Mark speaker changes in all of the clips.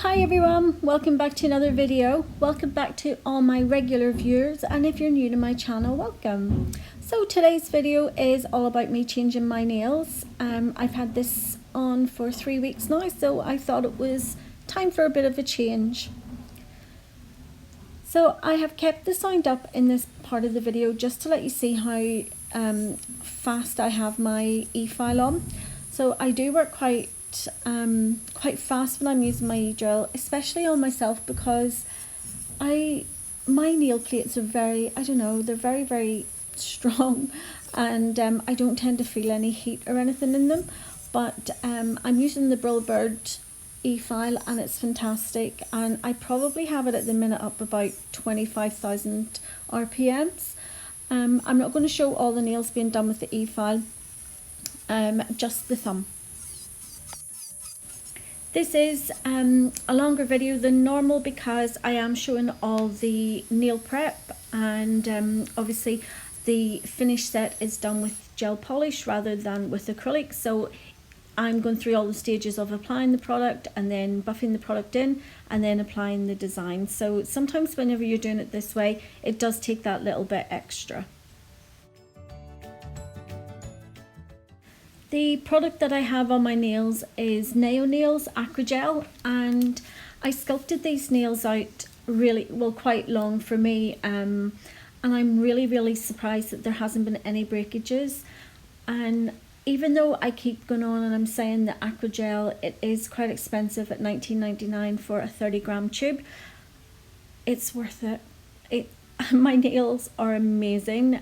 Speaker 1: Hi everyone, welcome back to another video. Welcome back to all my regular viewers, and if you're new to my channel, welcome. So today's video is all about me changing my nails. I've had this on for 3 weeks now, so I thought it was time for a bit of a change. So I have kept the sound up in this part of the video just to let you see how fast I have my e-file on. So I do work quite fast when I'm using my e-drill, especially on myself, because my nail plates are they're very strong, and I don't tend to feel any heat or anything in them. But I'm using the Brillbird e-file and it's fantastic, and I probably have it at the minute up about 25,000 RPMs. I'm not going to show all the nails being done with the e-file, just the thumb. This is a longer video than normal because I am showing all the nail prep, and obviously the finish set is done with gel polish rather than with acrylic. So I'm going through all the stages of applying the product and then buffing the product in and then applying the design. So sometimes whenever you're doing it this way, it does take that little bit extra. The product that I have on my nails is Naio nails, Acrygel, and I sculpted these nails out quite long for me, and I'm really surprised that there hasn't been any breakages. And even though I keep going on and I'm saying that Acrygel, it is quite expensive at $19.99 for a 30-gram tube, it's worth it. My nails are amazing.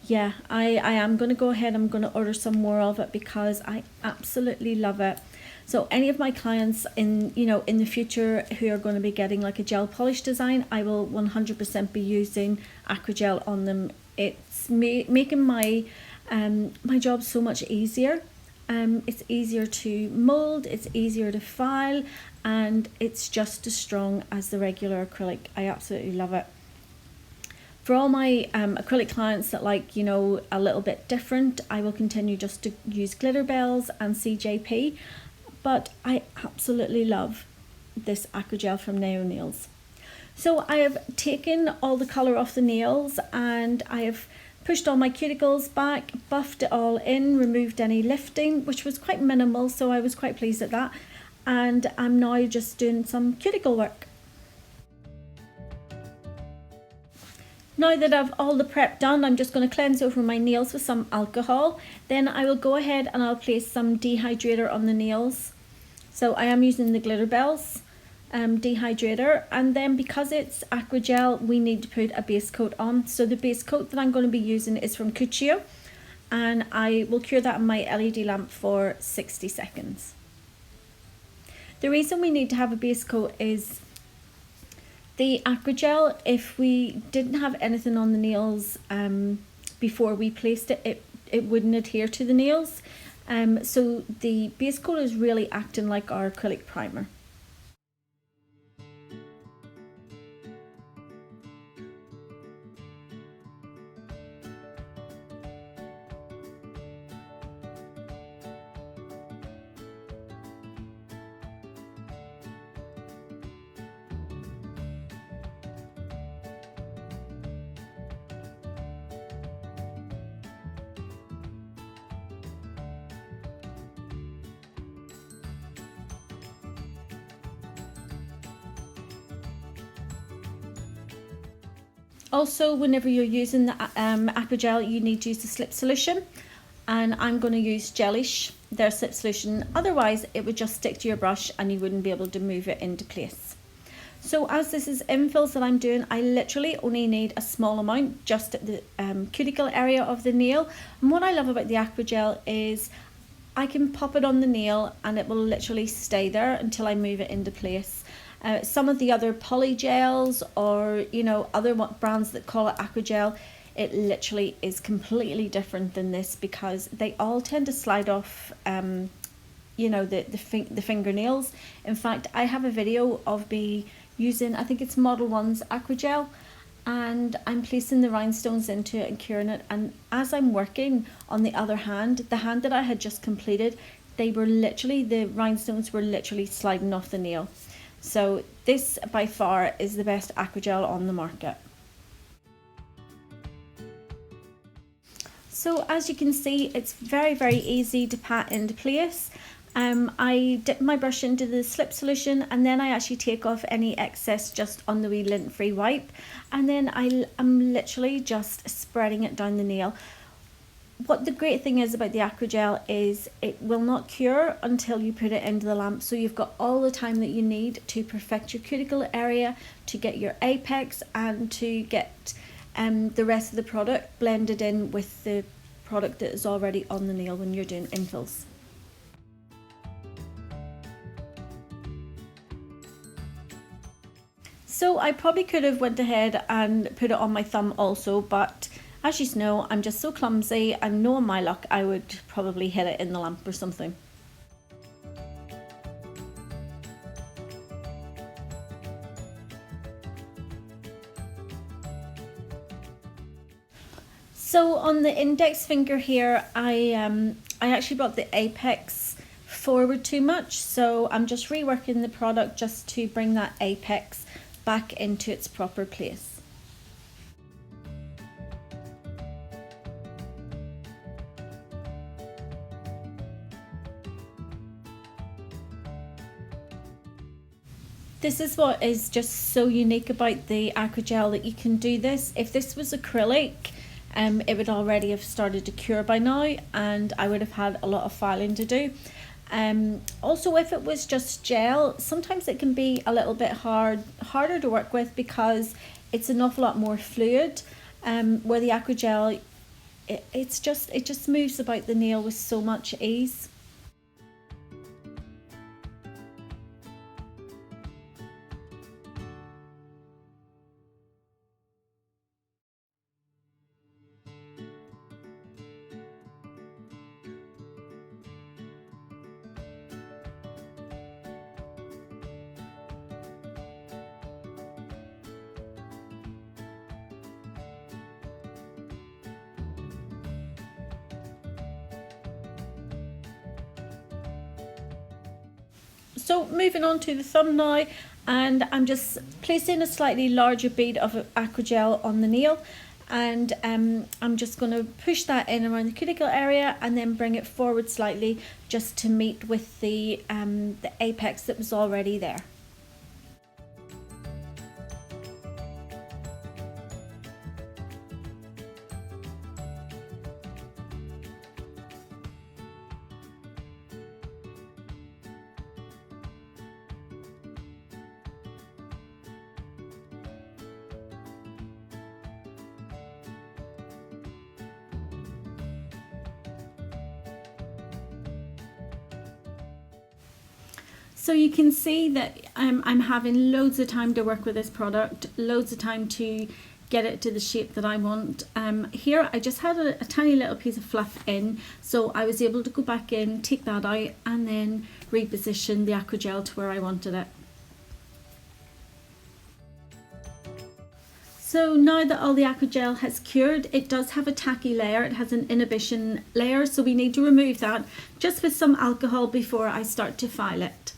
Speaker 1: Yeah, I am going to go ahead, I'm going to order some more of it because I absolutely love it. So any of my clients in the future who are going to be getting like a gel polish design, I will 100% be using Acrygel on them. It's making my my job so much easier. It's easier to mold, it's easier to file, and it's just as strong as the regular acrylic. I absolutely love it. For all my acrylic clients that like, a little bit different, I will continue just to use Glitterbels and CJP, but I absolutely love this Acrygel from Naio Nails. So I have taken all the colour off the nails and I have pushed all my cuticles back, buffed it all in, removed any lifting, which was quite minimal, so I was quite pleased at that. And I'm now just doing some cuticle work. Now that I've all the prep done, I'm just going to cleanse over my nails with some alcohol. Then I will go ahead and I'll place some dehydrator on the nails. So I am using the Glitterbels dehydrator, and then because it's Acrygel, we need to put a base coat on. So the base coat that I'm going to be using is from Cuccio, and I will cure that in my LED lamp for 60 seconds. The reason we need to have a base coat is the Acrygel, if we didn't have anything on the nails before we placed it, it wouldn't adhere to the nails. So the base coat is really acting like our acrylic primer. Also, whenever you're using the Acrygel, you need to use the slip solution, and I'm going to use Gelish, their slip solution. Otherwise, it would just stick to your brush and you wouldn't be able to move it into place. So as this is infills that I'm doing, I literally only need a small amount just at the cuticle area of the nail. And what I love about the Acrygel is I can pop it on the nail and it will literally stay there until I move it into place. Some of the other poly gels or other brands that call it Acrygel, it literally is completely different than this because they all tend to slide off the fingernails. In fact, I have a video of me using, I think it's Model 1's Acrygel, and I'm placing the rhinestones into it and curing it, and as I'm working on the other hand, the hand that I had just completed, they were literally, the rhinestones were literally sliding off the nail. So this by far is the best Acrygel on the market. So as you can see, it's very easy to pat into place. I dip my brush into the slip solution, and then I actually take off any excess just on the wee lint-free wipe, and then I'm literally just spreading it down the nail. What the great thing is about the Acrygel is it will not cure until you put it into the lamp, so you've got all the time that you need to perfect your cuticle area, to get your apex, and to get the rest of the product blended in with the product that is already on the nail when you're doing infills. So I probably could have went ahead and put it on my thumb also, but as you know, I'm just so clumsy, and knowing my luck, I would probably hit it in the lamp or something. So on the index finger here, I actually brought the apex forward too much, so I'm just reworking the product just to bring that apex back into its proper place. This is what is just so unique about the Acrygel, that you can do this. If this was acrylic, it would already have started to cure by now, and I would have had a lot of filing to do. Also, if it was just gel, sometimes it can be a little bit harder to work with because it's an awful lot more fluid. Where the Acrygel, it just moves about the nail with so much ease. So moving on to the thumb now, and I'm just placing a slightly larger bead of Acrygel on the nail, and I'm just going to push that in around the cuticle area and then bring it forward slightly just to meet with the apex that was already there. So you can see that I'm having loads of time to work with this product, loads of time to get it to the shape that I want. Here I just had a tiny little piece of fluff in, so I was able to go back in, take that out, and then reposition the Acrygel to where I wanted it. So now that all the Acrygel has cured, it does have a tacky layer, it has an inhibition layer, so we need to remove that just with some alcohol before I start to file it.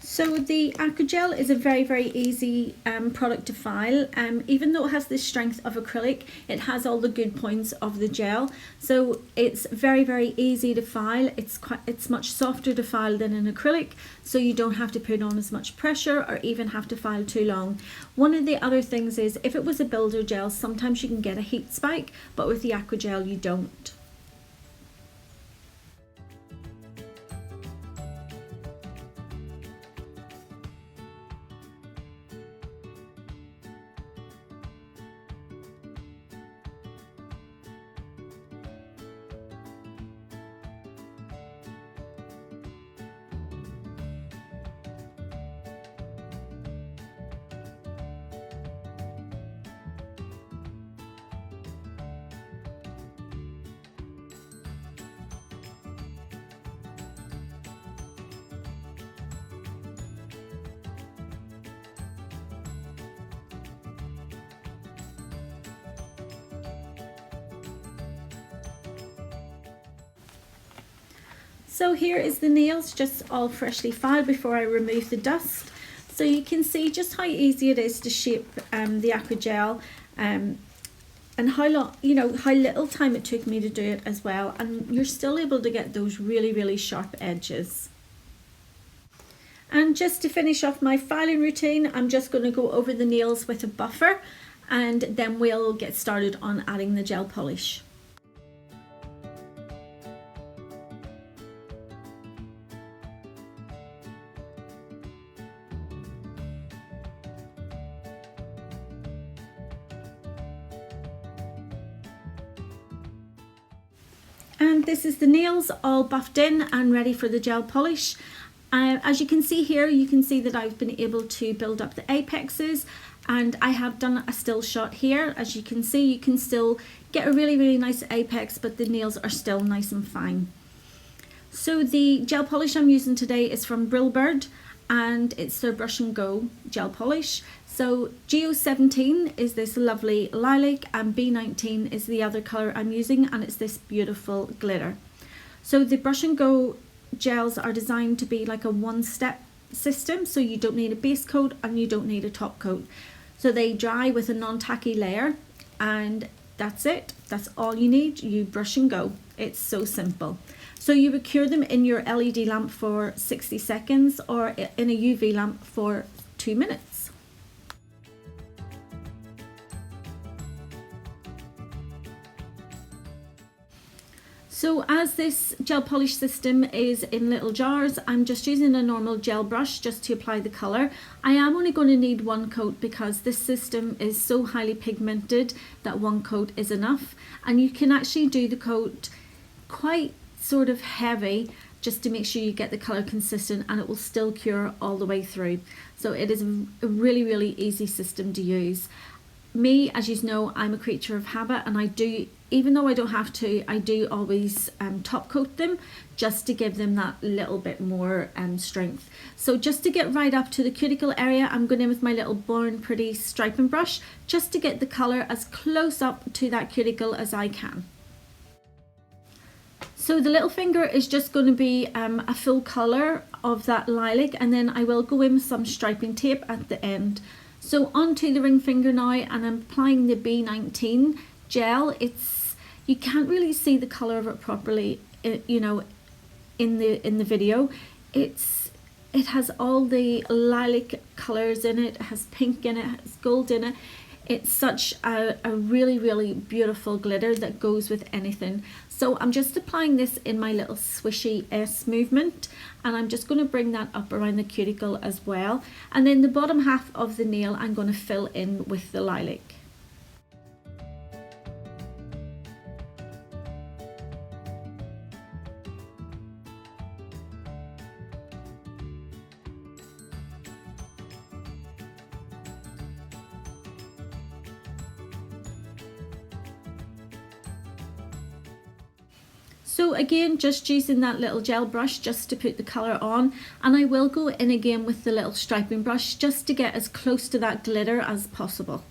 Speaker 1: So the Acrygel is a very easy product to file. Even though it has the strength of acrylic, it has all the good points of the gel. So it's very easy to file. It's much softer to file than an acrylic, so you don't have to put on as much pressure or even have to file too long. One of the other things is, if it was a builder gel, sometimes you can get a heat spike, but with the Acrygel you don't. So here is the nails, just all freshly filed before I remove the dust. So you can see just how easy it is to shape the Acrygel, and how long, how little time it took me to do it as well. And you're still able to get those really, really sharp edges. And just to finish off my filing routine, I'm just going to go over the nails with a buffer, and then we'll get started on adding the gel polish. And this is the nails all buffed in and ready for the gel polish. As you can see here, you can see that I've been able to build up the apexes, and I have done a still shot here. As you can see, you can still get a really, really nice apex, but the nails are still nice and fine. So the gel polish I'm using today is from Brillbird, and it's their Brush and Go gel polish. So GO17 is this lovely lilac, and B19 is the other colour I'm using, and it's this beautiful glitter. So the Brush and Go gels are designed to be like a one-step system, so you don't need a base coat and you don't need a top coat. So they dry with a non-tacky layer, and that's it. That's all you need. You brush and go. It's so simple. So you would cure them in your LED lamp for 60 seconds or in a UV lamp for 2 minutes. So as this gel polish system is in little jars, I'm just using a normal gel brush just to apply the colour. I am only going to need one coat because this system is so highly pigmented that one coat is enough. And you can actually do the coat quite sort of heavy just to make sure you get the colour consistent, and it will still cure all the way through. So it is a really, really easy system to use. Me, as you know, I'm a creature of habit, and I do, even though I don't have to, I do always top coat them just to give them that little bit more strength. So just to get right up to the cuticle area, I'm going in with my little Born Pretty striping brush just to get the colour as close up to that cuticle as I can. So the little finger is just going to be a full colour of that lilac, and then I will go in with some striping tape at the end. So onto the ring finger now, and I'm applying the B19 gel. You can't really see the colour of it properly, in the video. It has all the lilac colours in it. It has pink in it, it has gold in it. It's such a really, really beautiful glitter that goes with anything. So I'm just applying this in my little swishy S movement, and I'm just going to bring that up around the cuticle as well. And then the bottom half of the nail I'm going to fill in with the lilac. So again, just using that little gel brush just to put the colour on, and I will go in again with the little striping brush just to get as close to that glitter as possible.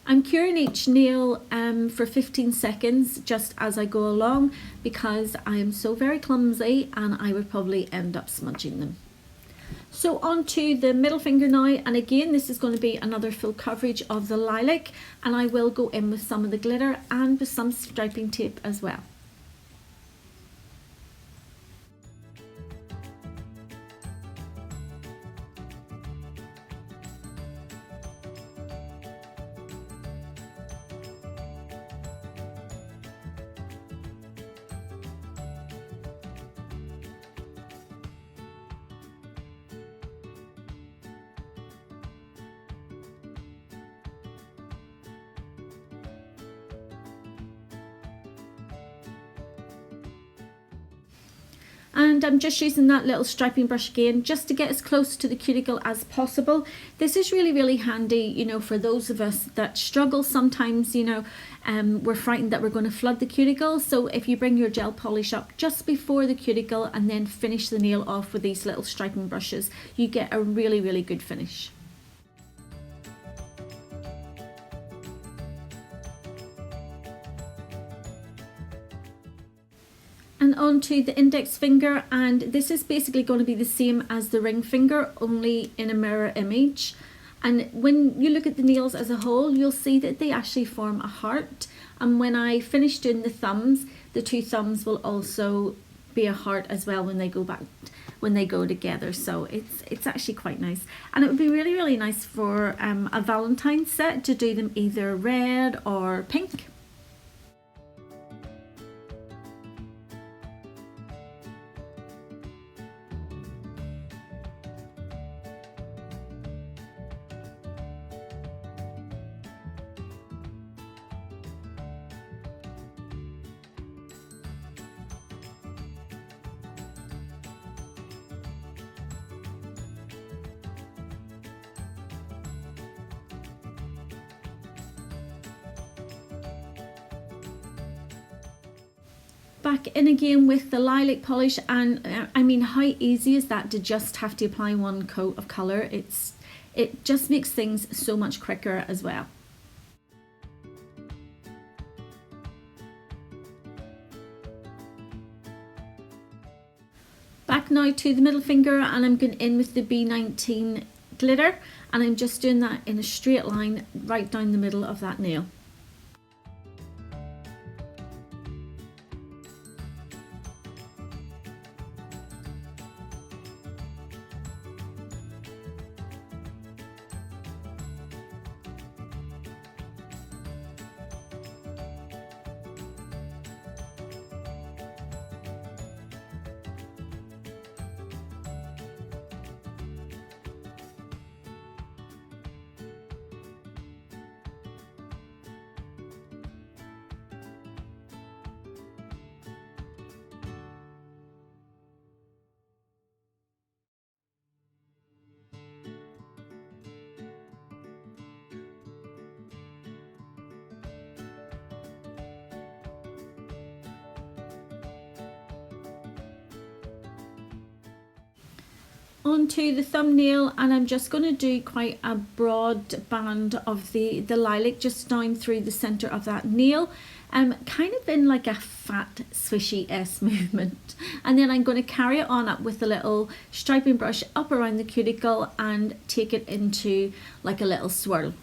Speaker 1: I'm curing each nail for 15 seconds just as I go along, because I am so very clumsy and I would probably end up smudging them. So on to the middle finger now, and again this is going to be another full coverage of the lilac, and I will go in with some of the glitter and with some striping tape as well. And I'm just using that little striping brush again just to get as close to the cuticle as possible. This is really, really handy, you know, for those of us that struggle sometimes, you know, we're frightened that we're going to flood the cuticle. So if you bring your gel polish up just before the cuticle and then finish the nail off with these little striping brushes, you get a really, really good finish. And onto the index finger, and this is basically going to be the same as the ring finger, only in a mirror image. And when you look at the nails as a whole, you'll see that they actually form a heart. And when I finish doing the thumbs, the two thumbs will also be a heart as well when they go back, when they go together. So it's actually quite nice, and it would be really, really nice for a Valentine's set to do them either red or pink. Back in again with the lilac polish, and I mean, how easy is that to just have to apply one coat of colour? It just makes things so much quicker as well. Back now to the middle finger, and I'm going in with the B19 glitter, and I'm just doing that in a straight line right down the middle of that nail. Onto the thumbnail, and I'm just going to do quite a broad band of the lilac just down through the center of that nail, kind of in like a fat swishy S movement. And then I'm going to carry it on up with a little striping brush up around the cuticle and take it into like a little swirl.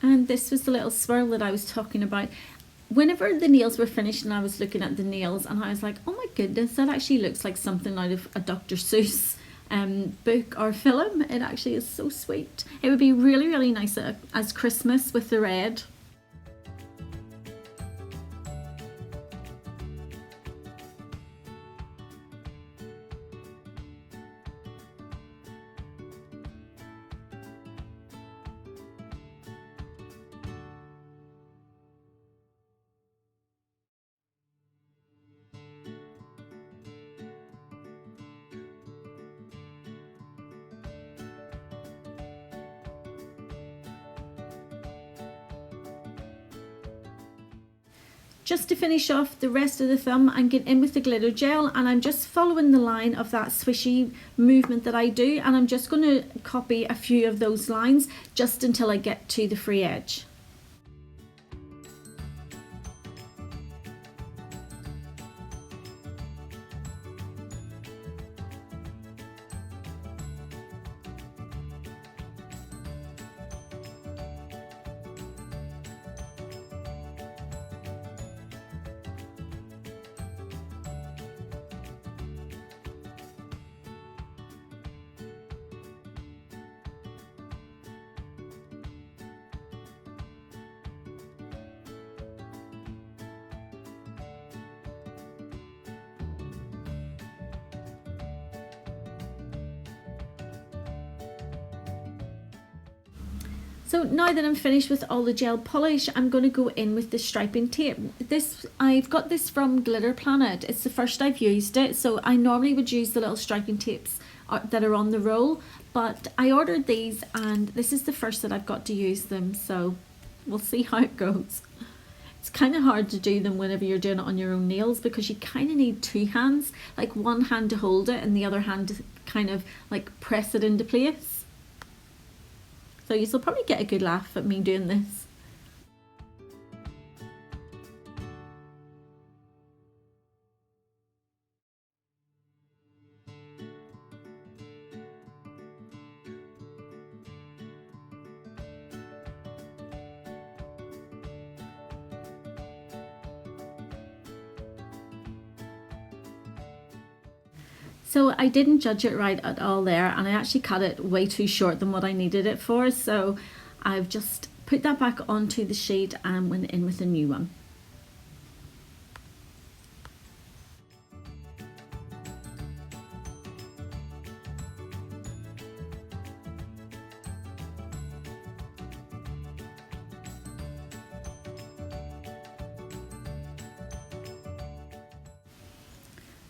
Speaker 1: And this was the little swirl that I was talking about. Whenever the nails were finished and I was looking at the nails, and I was like, oh my goodness, that actually looks like something out of a Dr. Seuss book or film. It actually is so sweet. It would be really, really nice as Christmas with the red. Just to finish off the rest of the thumb, I'm getting in with the glitter gel, and I'm just following the line of that swishy movement that I do, and I'm just going to copy a few of those lines just until I get to the free edge. So now that I'm finished with all the gel polish, I'm going to go in with the striping tape. I've got this from Glitterplanet. It's the first I've used it, so I normally would use the little striping tapes that are on the roll, but I ordered these and this is the first that I've got to use them, so we'll see how it goes. It's kind of hard to do them whenever you're doing it on your own nails because you kind of need two hands, like one hand to hold it and the other hand to kind of like press it into place. So you'll probably get a good laugh at me doing this. So I didn't judge it right at all there, and I actually cut it way too short than what I needed it for, so I've just put that back onto the sheet and went in with a new one.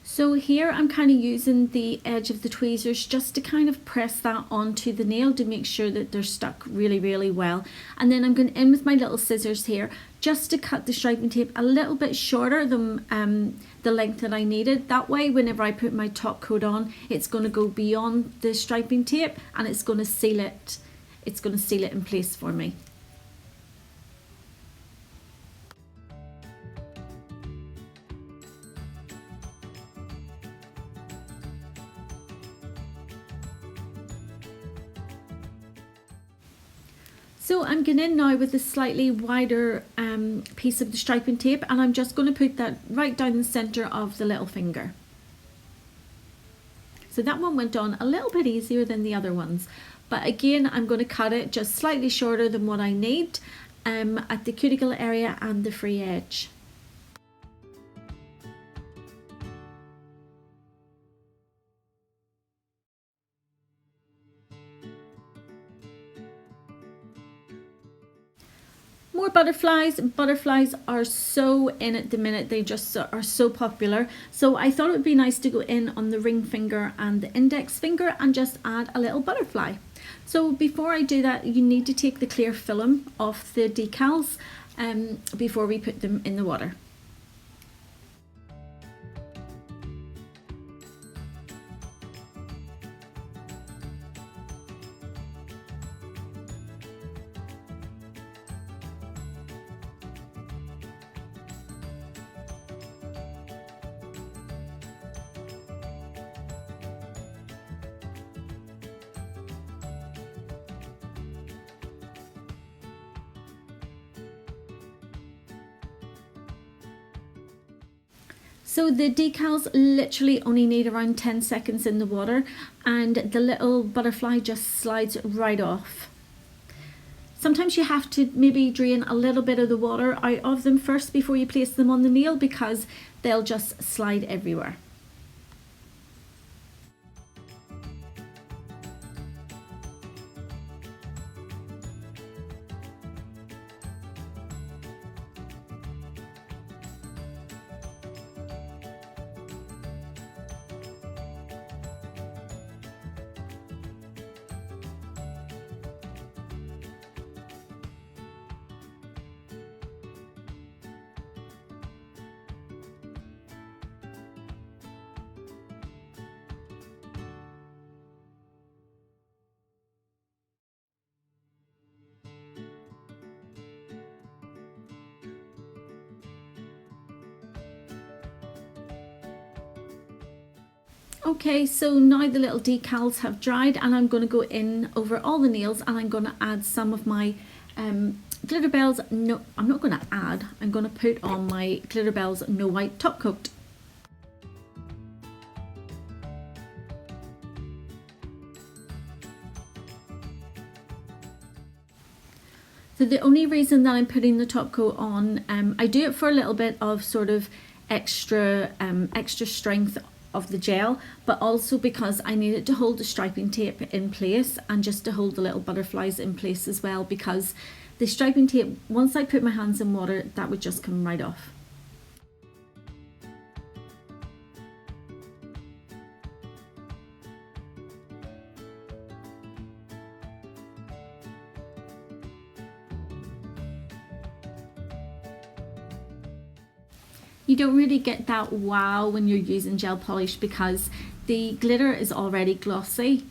Speaker 1: So here I'm kind of using the edge of the tweezers just to kind of press that onto the nail to make sure that they're stuck really, really well. And then I'm going in with my little scissors here just to cut the striping tape a little bit shorter than the length that I needed. That way, whenever I put my top coat on, it's going to go beyond the striping tape and it's going to seal it. It's going to seal it in place for me. So I'm going in now with a slightly wider piece of the striping tape, and I'm just going to put that right down the centre of the little finger. So that one went on a little bit easier than the other ones, but again I'm going to cut it just slightly shorter than what I need at the cuticle area and the free edge. More butterflies. Butterflies are so in at the minute, they just are so popular. So I thought it would be nice to go in on the ring finger and the index finger and just add a little butterfly. So before I do that, you need to take the clear film off the decals before we put them in the water. So the decals literally only need around 10 seconds in the water and the little butterfly just slides right off. Sometimes you have to maybe drain a little bit of the water out of them first before you place them on the nail because they'll just slide everywhere. Okay, so now the little decals have dried and I'm going to go in over all the nails and I'm going to add some of my Glitterbels. No, I'm not going to add, I'm going to put on my Glitterbels No White Top Coat. So the only reason that I'm putting the top coat on, I do it for a little bit of sort of extra strength of the gel, but also because I needed to hold the striping tape in place and just to hold the little butterflies in place as well, because the striping tape, once I put my hands in water, that would just come right off. You don't really get that wow when you're using gel polish because the glitter is already glossy.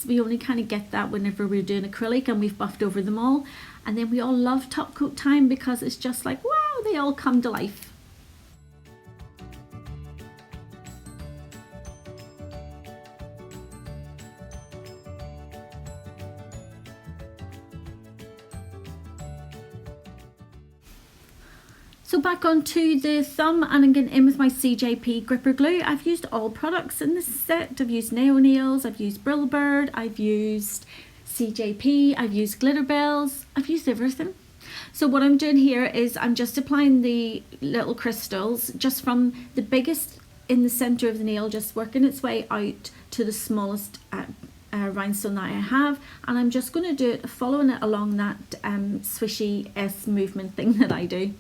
Speaker 1: We only kind of get that whenever we're doing acrylic and we've buffed over them all. And then we all love top coat time because it's just like, wow, they all come to life. So back onto the thumb, and I'm getting in with my CJP Gripper Glue. I've used all products in this set. I've used Naio nails, I've used Brillbird, I've used CJP, I've used Glitterbels, I've used everything. So what I'm doing here is I'm just applying the little crystals just from the biggest in the center of the nail, just working its way out to the smallest rhinestone that I have, and I'm just going to do it following it along that swishy S movement thing that I do.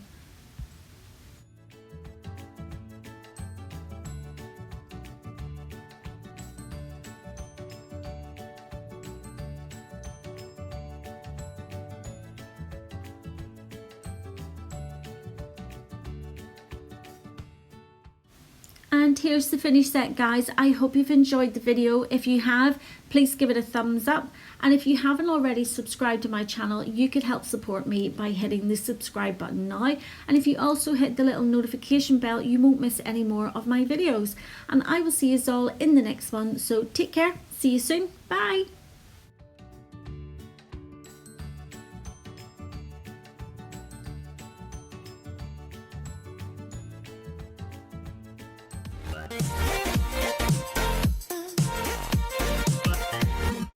Speaker 1: And here's the finished set, guys. I hope you've enjoyed the video. If you have, please give it a thumbs up. And if you haven't already subscribed to my channel, you could help support me by hitting the subscribe button now. And if you also hit the little notification bell, you won't miss any more of my videos. And I will see you all in the next one. So take care. See you soon. Bye.
Speaker 2: Bye.